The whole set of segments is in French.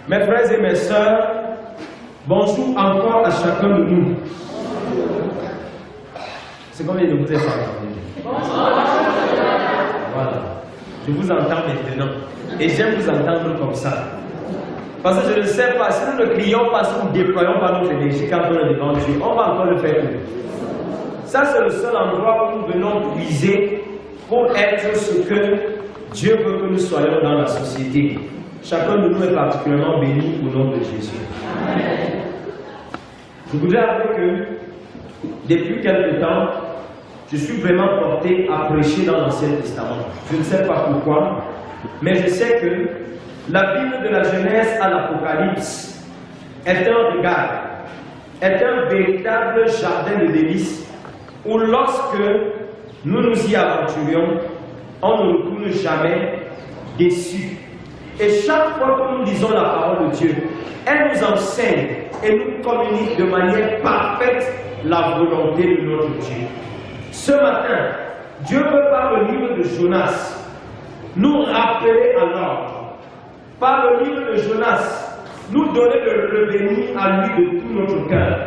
Mes frères et mes sœurs, bonjour encore à chacun de nous. C'est combien de vous êtes entendus? Voilà. Je vous entends maintenant. Et j'aime vous entendre comme ça. Parce que je ne sais pas, si nous ne crions pas, si nous ne déployons pas notre énergie quand on est devant Dieu, on va encore le faire. Ça, c'est le seul endroit où nous venons puiser pour être ce que Dieu veut que nous soyons dans la société. Chacun de nous est particulièrement béni au nom de Jésus. Amen. Je voudrais avouer que depuis quelque temps, je suis vraiment porté à prêcher dans l'Ancien Testament. Je ne sais pas pourquoi, mais je sais que la Bible de la Genèse à l'Apocalypse est un regard, est un véritable jardin de délices où lorsque nous nous y aventurions, on ne retourne jamais déçu. Et chaque fois que nous lisons la parole de Dieu, elle nous enseigne et nous communique de manière parfaite la volonté de notre Dieu. Ce matin, Dieu veut par le livre de Jonas nous rappeler à l'ordre. Par le livre de Jonas, nous donner le revenir à lui de tout notre cœur.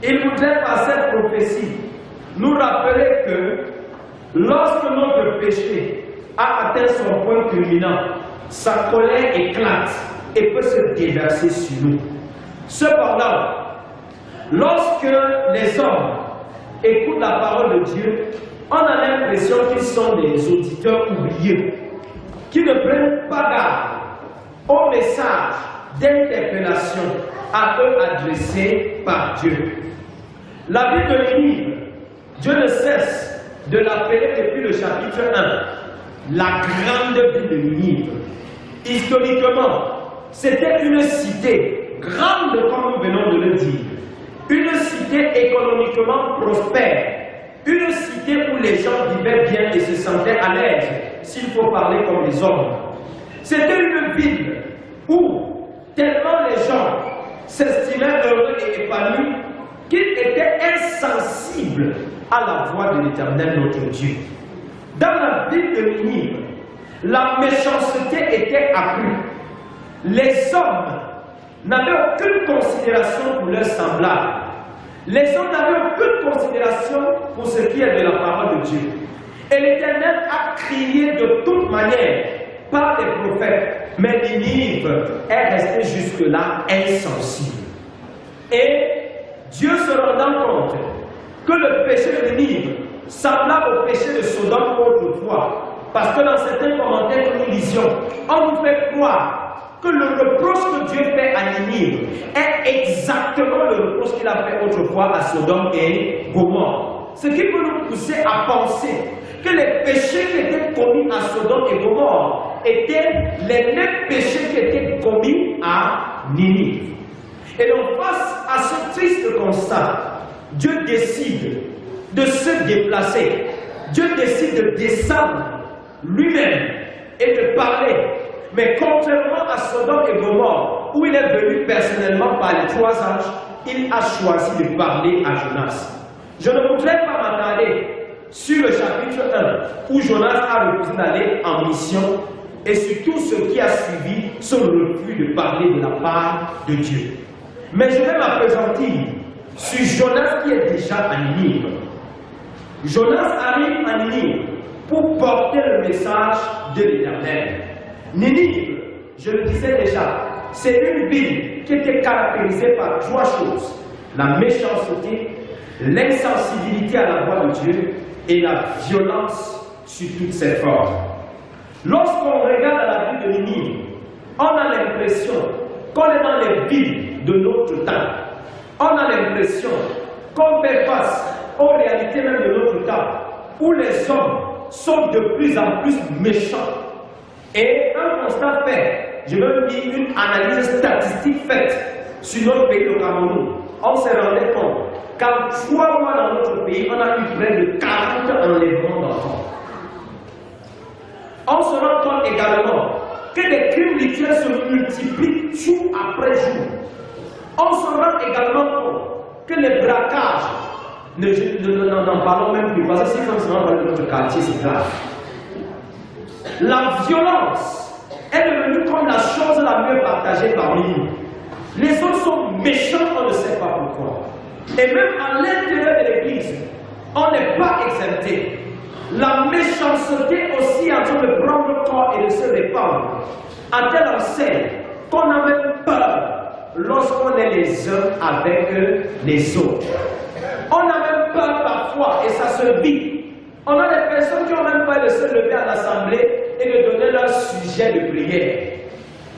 Il voudrait par cette prophétie nous rappeler que lorsque notre péché a atteint son point culminant, sa colère éclate et peut se déverser sur nous. Cependant, lorsque les hommes écoutent la parole de Dieu, on a l'impression qu'ils sont des auditeurs oubliés, qui ne prennent pas garde au message d'interpellation à eux adressé par Dieu. La vie de Ninive, Dieu ne cesse de l'appeler depuis le chapitre 1, la grande ville de Ninive. Historiquement, c'était une cité grande comme nous venons de le dire, une cité économiquement prospère, une cité où les gens vivaient bien et se sentaient à l'aise, s'il faut parler comme les hommes. C'était une ville où tellement les gens s'estimaient heureux et épanouis qu'ils étaient insensibles à la voix de l'Éternel notre Dieu. Dans la ville de Ninive, la méchanceté était accrue. Les hommes n'avaient aucune considération pour leurs semblables. Les hommes n'avaient aucune considération pour ce qui est de la parole de Dieu. Et l'Éternel a crié de toute manière par les prophètes. Mais Ninive est restée jusque-là insensible. Et Dieu se rendant compte que le péché de Ninive semblable au péché de Sodome autrefois, parce que dans certains commentaires que nous lisions, on nous fait croire que le reproche que Dieu fait à Ninive est exactement le reproche qu'il a fait autrefois à Sodome et Gomorrhe. Ce qui peut nous pousser à penser que les péchés qui étaient commis à Sodome et Gomorrhe étaient les mêmes péchés qui étaient commis à Ninive. Et donc face à ce triste constat, Dieu décide de se déplacer. Dieu décide de descendre lui-même et de parler. Mais contrairement à Sodome et Gomorrhe, où il est venu personnellement par les 3 anges, il a choisi de parler à Jonas. Je ne voudrais pas m'attarder sur le chapitre 1, où Jonas a refusé d'aller en mission, et sur tout ce qui a suivi son refus de parler de la part de Dieu. Mais je vais m'appesantir sur Jonas qui est déjà à Ninive. Jonas arrive à Ninive pour porter le message de l'Éternel. Ninive, je le disais déjà, c'est une ville qui était caractérisée par 3 choses: la méchanceté, l'insensibilité à la voix de Dieu et la violence sur toutes ses formes. Lorsqu'on regarde à la ville de Ninive, on a l'impression qu'on est dans les villes de notre temps. On a l'impression qu'on fait face aux réalités même de notre temps, où les hommes sont de plus en plus méchants. Et un constat fait, je veux dire une analyse statistique faite sur notre pays, le Cameroun, on s'est rendu compte qu'en 3 mois dans notre pays, on a eu près de 40 enlèvements d'enfants. On se rend compte également que des crimes rituels se multiplient jour après jour. On se rend également compte que les braquages, n'en parlons même plus, parce que si on se rend dans notre quartier, c'est grave. La violence est devenue comme la chose la mieux partagée parmi nous. Les autres sont méchants, on ne sait pas pourquoi. Et même à l'intérieur de l'Église, on n'est pas exempté. La méchanceté aussi en train de prendre le corps et de se répandre à telle enseigne qu'on a même peur lorsqu'on est les uns avec les autres. On a même peur parfois, et ça se vit. On a des personnes qui ont même peur de se lever à l'assemblée et de donner leur sujet de prière.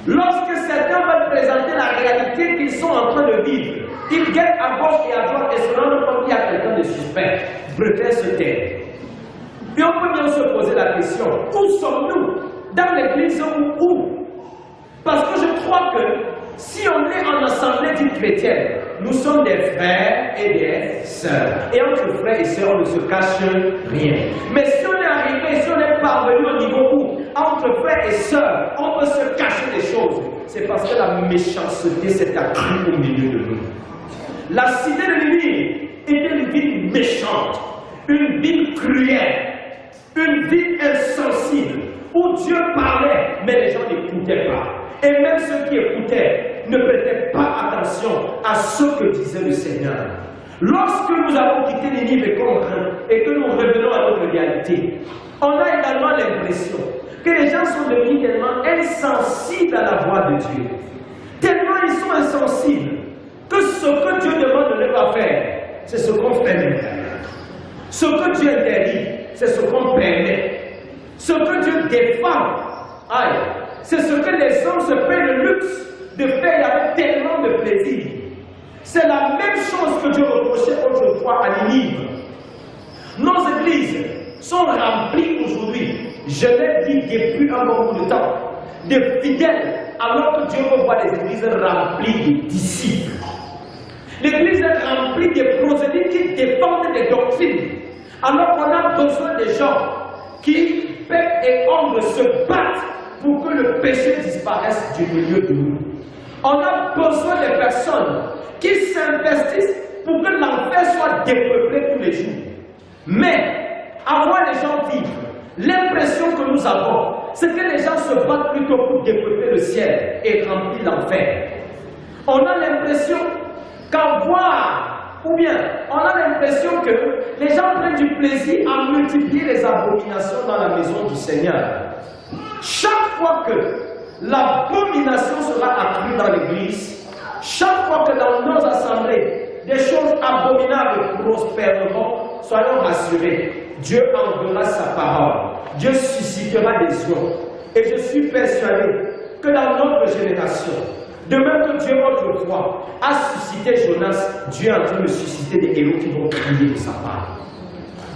Lorsque certains veulent présenter la réalité qu'ils sont en train de vivre, ils guettent à gauche et à droite et se rendent compte qu'il y a quelqu'un de suspect, préfèrent se taire. Et on peut bien se poser la question, où sommes-nous? Dans l'église ou où? Parce que je crois que si on est en assemblée dite chrétienne, nous sommes des frères et des sœurs. Et entre frères et sœurs, on ne se cache rien. Mais si on est arrivé, si on est parvenu au niveau où, entre frères et sœurs, on peut se cacher des choses, c'est parce que la méchanceté s'est accrue au milieu de nous. La cité de Ninive était une ville méchante, une ville cruelle, une ville insensible, où Dieu parlait, mais les gens n'écoutaient pas. Et même ceux qui écoutaient ne prêtaient pas attention à ce que disait le Seigneur. Lorsque nous avons quitté Ninive et que nous revenons à notre réalité, on a également l'impression que les gens sont devenus tellement insensibles à la voix de Dieu. Tellement ils sont insensibles que ce que Dieu demande de ne pas faire, c'est ce qu'on fait même. Ce que Dieu interdit, c'est ce qu'on permet. Ce que Dieu défend, c'est ce que les hommes se paient le luxe de faire avec tellement de plaisir. C'est la même chose que Dieu reprochait autrefois à Ninive. Nos églises sont remplies aujourd'hui, je l'ai dit depuis un bon bout de temps, de fidèles, alors que Dieu revoit les églises remplies de disciples. L'église est remplie de prosélytes qui défendent des doctrines, alors qu'on a besoin des gens qui, peuple et hommes, se battent pour que le péché disparaisse du milieu de nous. On a besoin des personnes qui s'investissent pour que l'enfer soit dépeuplé tous les jours. Mais, à voir les gens vivre, l'impression que nous avons, c'est que les gens se battent plutôt pour dépeupler le ciel et remplir l'enfer. On a l'impression qu'à voir, ou bien on a l'impression que les gens prennent du plaisir à multiplier les abominations dans la maison du Seigneur. Chaque fois que l'abomination sera accrue dans l'église, chaque fois que dans nos assemblées, des choses abominables prospéreront, soyons rassurés, Dieu enverra sa parole, Dieu suscitera des hommes. Et je suis persuadé que dans notre génération, de même que Dieu autrefois a suscité Jonas, Dieu est en train de susciter des héros qui vont crier de sa part.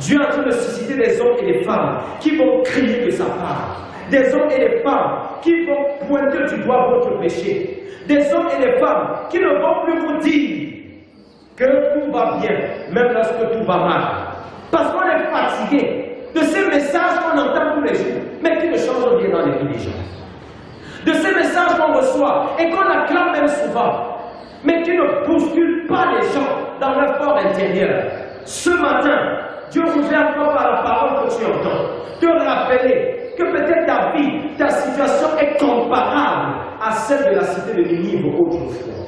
Dieu est en train de susciter des hommes et des femmes qui vont crier de sa part. Des hommes et des femmes qui vont pointer du doigt votre péché. Des hommes et des femmes qui ne vont plus vous dire que tout va bien, même lorsque tout va mal. Parce qu'on est fatigué de ces messages qu'on entend tous les jours, mais qui ne changent rien dans les vies des gens. De ces messages qu'on reçoit et qu'on acclame même souvent, mais qui ne bousculent pas les gens dans leur fort intérieur. Ce matin, Dieu vous fait encore par la parole que tu entends, te rappeler que peut-être ta vie, ta situation est comparable à celle de la cité de Ninive autrefois.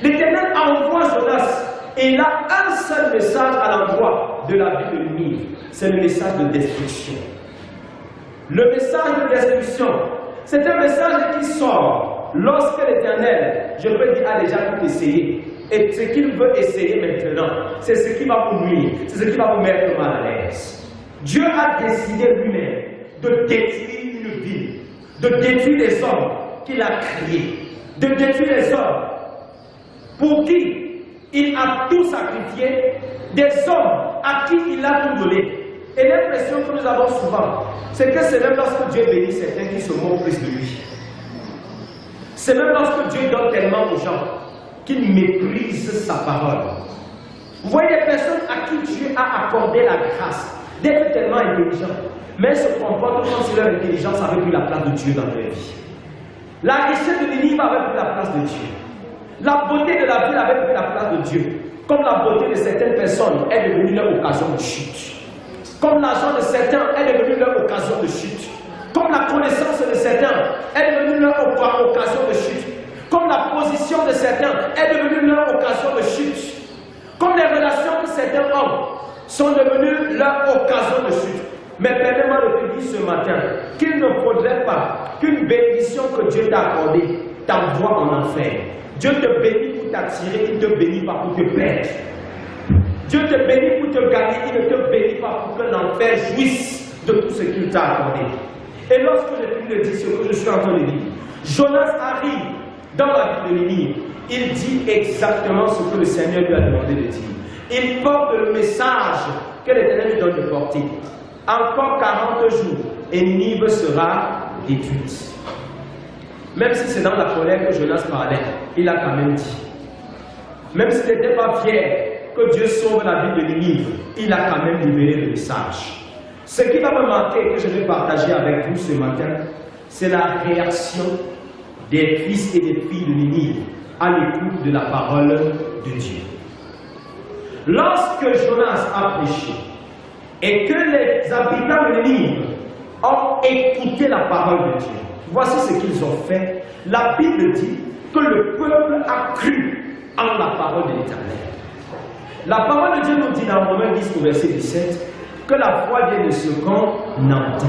L'Éternel envoie Jonas et il a un seul message à l'endroit de la ville de Ninive, c'est le message de destruction. Le message de destruction, c'est un message qui sort lorsque l'Éternel, je peux dire, a déjà tout essayé. Et ce qu'il veut essayer maintenant, c'est ce qui va vous nuire, c'est ce qui va vous mettre mal à l'aise. Dieu a décidé lui-même de détruire une ville, de détruire les hommes qu'il a créés, de détruire les hommes pour qui il a tout sacrifié, des hommes à qui il a tout donné. Et l'impression que nous avons souvent, c'est que c'est même lorsque Dieu bénit certains qui se moquent plus de lui. C'est même lorsque Dieu donne tellement aux gens qu'ils méprisent sa parole. Vous voyez les personnes à qui Dieu a accordé la grâce d'être tellement intelligents, mais elles se comportent comme si leur intelligence avait pris la place de Dieu dans leur vie. La richesse de Ninive avait pris la place de Dieu. La beauté de la ville avait pris la place de Dieu. Comme la beauté de certaines personnes est devenue leur occasion de chute. Comme l'argent de certains est devenu leur occasion de chute. Comme la connaissance de certains est devenue leur occasion de chute. Comme la position de certains est devenue leur occasion de chute. Comme les relations de certains hommes sont devenues leur occasion de chute. Mais permets-moi de te dire ce matin qu'il ne faudrait pas qu'une bénédiction que Dieu t'a accordée t'envoie en enfer. Dieu te bénit pour t'attirer, il ne te bénit pas pour te perdre. Dieu te bénit pour te gagner, il ne te bénit pas pour que l'enfer jouisse de tout ce qu'il t'a accordé. Et lorsque je finis de dire ce que je suis en train de dire, Jonas arrive dans la ville de Ninive. Il dit exactement ce que le Seigneur lui a demandé de dire. Il porte le message que l'Éternel lui donne de porter. Encore 40 jours et Ninive sera détruite. Même si c'est dans la colère que Jonas parlait, il a quand même dit. Même s'il n'était pas fier que Dieu sauve la ville de Ninive, il a quand même libéré le message. Ce qui va me marquer, que je vais partager avec vous ce matin, c'est la réaction des fils et des filles de Ninive à l'écoute de la parole de Dieu. Lorsque Jonas a prêché et que les habitants de Ninive ont écouté la parole de Dieu, voici ce qu'ils ont fait. La Bible dit que le peuple a cru en la parole de l'Éternel. La parole de Dieu nous dit dans Romains 10 au verset 17 que la foi vient de ce qu'on entend.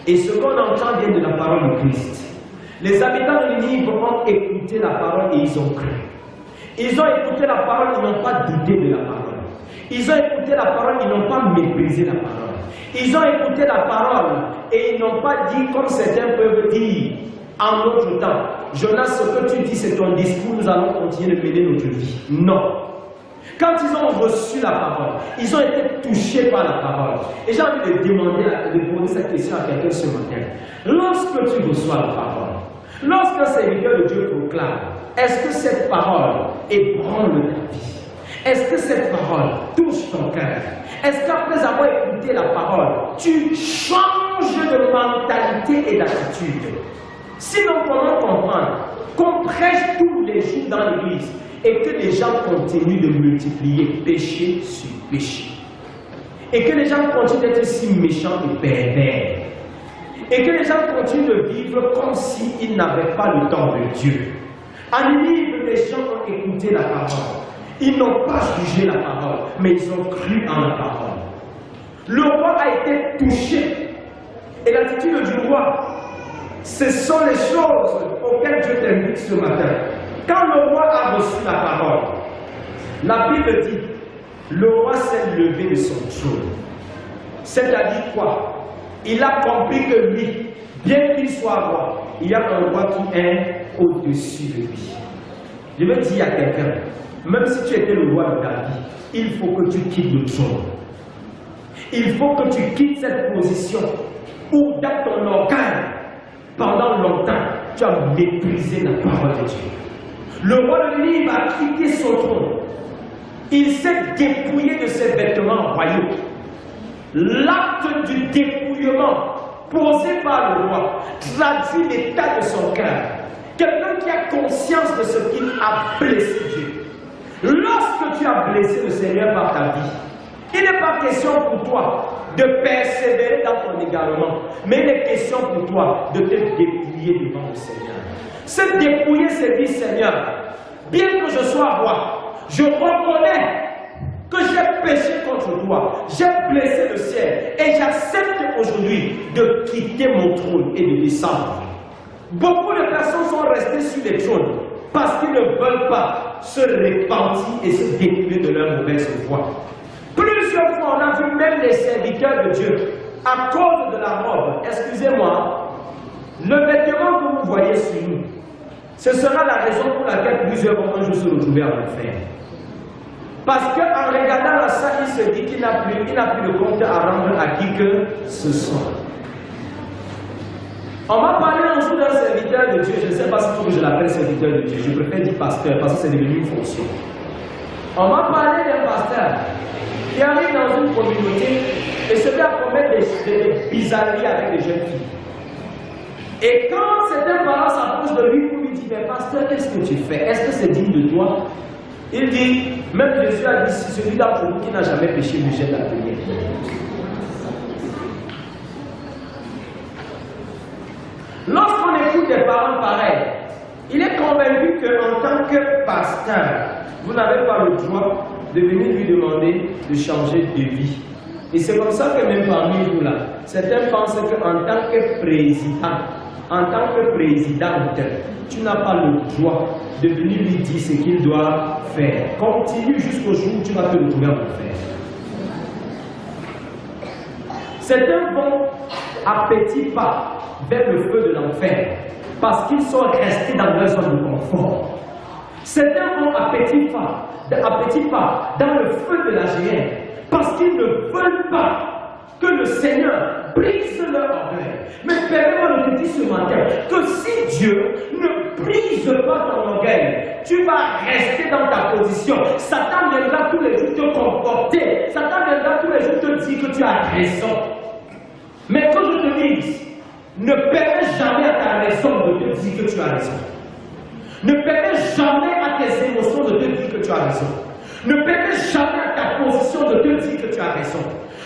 Et ce qu'on entend vient de la parole de Christ. Les habitants de Ninive ont écouté la parole et ils ont cru. Ils ont écouté la parole, ils n'ont pas douté de la parole. Ils ont écouté la parole, ils n'ont pas méprisé la parole. Ils ont écouté la parole et ils n'ont pas dit comme certains peuvent dire en notre temps. Jonas, ce que tu dis, c'est ton discours, nous allons continuer de mener notre vie. Non. Quand ils ont reçu la parole, ils ont été touchés par la parole. Et j'ai envie de demander, de poser cette question à quelqu'un ce matin. Lorsque tu reçois la parole, lorsqu'un serviteur de Dieu proclame, est-ce que cette parole ébranle ta vie? Est-ce que cette parole touche ton cœur? Est-ce qu'après avoir écouté la parole, tu changes de mentalité et d'attitude? Sinon, comment comprendre qu'on prêche tous les jours dans l'église et que les gens continuent de multiplier péché sur péché? Et que les gens continuent d'être si méchants et pervers? Et que les gens continuent de vivre comme s'ils n'avaient pas le temps de Dieu? En Ninive, les gens ont écouté la parole. Ils n'ont pas jugé la parole, mais ils ont cru en la parole. Le roi a été touché. Et l'attitude du roi, ce sont les choses auxquelles Dieu t'invite ce matin. Quand le roi a reçu la parole, la Bible dit, le roi s'est levé de son trône. C'est-à-dire quoi? Il a compris que lui, bien qu'il soit roi, il y a un roi qui est au-dessus de lui. Je veux dire à quelqu'un, même si tu étais le roi de ta vie, il faut que tu quittes le trône. Il faut que tu quittes cette position où dans ton organe, pendant longtemps, tu as méprisé la parole de Dieu. Le roi de Ninive a quitté son trône. Il s'est dépouillé de ses vêtements royaux. L'acte du dépouillement posé par le roi traduit l'état de son cœur. Quelqu'un qui a conscience de ce qu'il a blessé Dieu. Lorsque tu as blessé le Seigneur par ta vie, il n'est pas question pour toi de persévérer dans ton égarement, mais il est question pour toi de te dépouiller devant le Seigneur. Se dépouiller, c'est dire, Seigneur, bien que je sois roi, je reconnais que j'ai péché contre toi, j'ai blessé le ciel, et j'accepte aujourd'hui de quitter mon trône et de descendre. Beaucoup de personnes sont restées sur les trônes parce qu'ils ne veulent pas se repentir et se dépouiller de leur mauvaise voie. Plusieurs fois, on a vu même les serviteurs de Dieu, à cause de la robe, excusez-moi, le vêtement que vous voyez sur nous, ce sera la raison pour laquelle plusieurs vont un jour se retrouver en enfer. Parce qu'en regardant ça, il se dit qu'il n'a plus de compte à rendre à qui que ce soit. On m'a parlé un jour d'un serviteur de Dieu, je ne sais pas si je l'appelle serviteur de Dieu, je préfère dire pasteur parce que c'est devenu une fonction. On m'a parlé d'un pasteur qui arrive dans une communauté et se met à commettre des bizarreries avec des jeunes filles. Et quand certains parents s'approchent de lui pour lui dire, mais pasteur, qu'est-ce que tu fais? Est-ce que c'est digne de toi? Il dit, même Jésus a dit, si celui d'entre vous qui n'a jamais péché lui jette la première. des parents pareils. Il est convaincu qu'en tant que pasteur, vous n'avez pas le droit de venir lui demander de changer de vie. Et c'est comme ça que même parmi vous là, certains pensent qu'en tant que président, en tant que présidente, tu n'as pas le droit de venir lui dire ce qu'il doit faire. Continue jusqu'au jour où tu vas te retrouver à le faire. Certains vont à petits pas vers le feu de l'enfer parce qu'ils sont restés dans leur zone de confort. Certains vont à petits pas dans le feu de la géhenne parce qu'ils ne veulent pas que le Seigneur brise leur orgueil. Mais permets-moi de te dire ce matin que si Dieu ne brise pas ton orgueil, tu vas rester dans ta position. Satan viendra tous les jours te comporter. Satan viendra tous les jours te dire que tu as raison. Mais que je te dise, ne permets jamais à ta raison de te dire que tu as raison. Ne permets jamais à tes émotions de te dire que tu as raison. Ne permets jamais à ta position de te dire que tu as raison.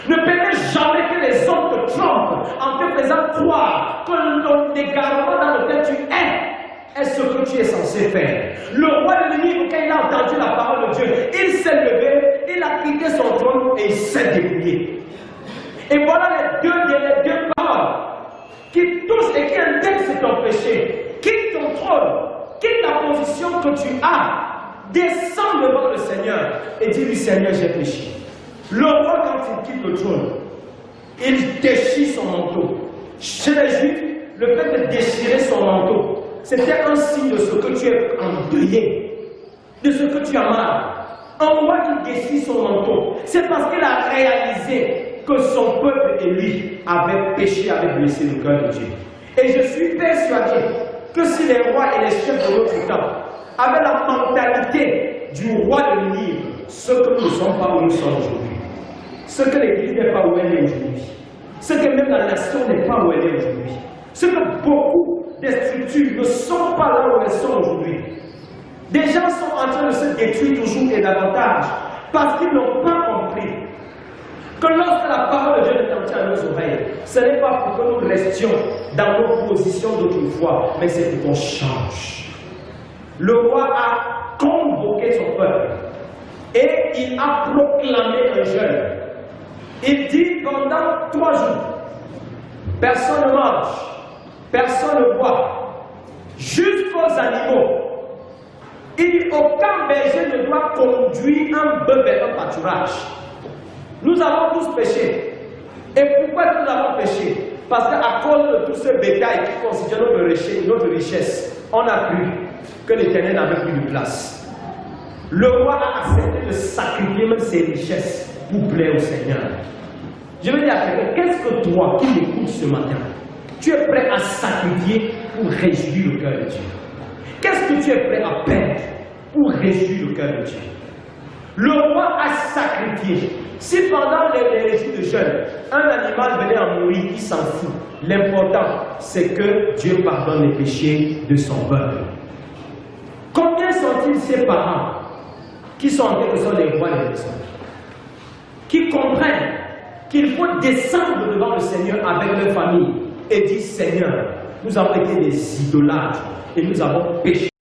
Ne permets jamais que les hommes te trompent en te faisant croire que l'égarement dans lequel tu es ce que tu es censé faire. Le roi de Ninive, quand il a entendu la parole de Dieu, il s'est levé, il a quitté son trône et il s'est débrouillé. Et voilà les deux paroles qui touchent et qui indexent ton péché. Quitte ton trône, quitte la position que tu as. Descends devant le Seigneur et dis-lui, Seigneur, j'ai péché. Le roi, quand il quitte le trône, il déchire son manteau. Chez les Juifs, le fait de déchirer son manteau, c'était un signe de ce que tu es endeuillé, de ce que tu as mal. Un roi qui déchire son manteau, c'est parce qu'il a réalisé que son peuple et lui avaient péché, avaient blessé le cœur de Dieu. Et je suis persuadé que si les rois et les chefs de notre temps avaient la mentalité du roi de Ninive, ce que nous ne sommes pas où nous sommes aujourd'hui, ce que l'Église n'est pas où elle est aujourd'hui, ce que même la nation n'est pas où elle est aujourd'hui, ce que beaucoup des structures ne sont pas là où elles sont aujourd'hui. Des gens sont en train de se détruire toujours et davantage parce qu'ils n'ont pas compris que lorsque la parole de Dieu est entrée à nos oreilles, ce n'est pas pour que nous restions dans nos positions d'autrefois, mais c'est pour qu'on change. Le roi a convoqué son peuple et il a proclamé un jeûne. Il dit pendant 3 jours, personne ne mange, personne ne boit, jusqu'aux animaux. Il dit aucun berger ne doit conduire un bœuf vers un pâturage. Nous avons tous péché. Et pourquoi nous avons péché? Parce qu'à cause de tout ce bétail qui constitue notre richesse, on a cru que l'Éternel n'avait plus de place. Le roi a accepté de sacrifier même ses richesses pour plaire au Seigneur. Je veux dire à quelqu'un, qu'est-ce que toi qui m'écoutes ce matin, tu es prêt à sacrifier pour réjouir le cœur de Dieu? Qu'est-ce que tu es prêt à perdre pour réjouir le cœur de Dieu? Le roi a sacrifié. Si pendant les jours de jeûne, un animal venait à mourir, il s'en fout. L'important, c'est que Dieu pardonne les péchés de son peuple. Combien sont-ils ces parents qui sont en quelque sorte les rois des maisons, qui comprennent qu'il faut descendre devant le Seigneur avec leur famille et dire, Seigneur, nous avons été des idolâtres et nous avons péché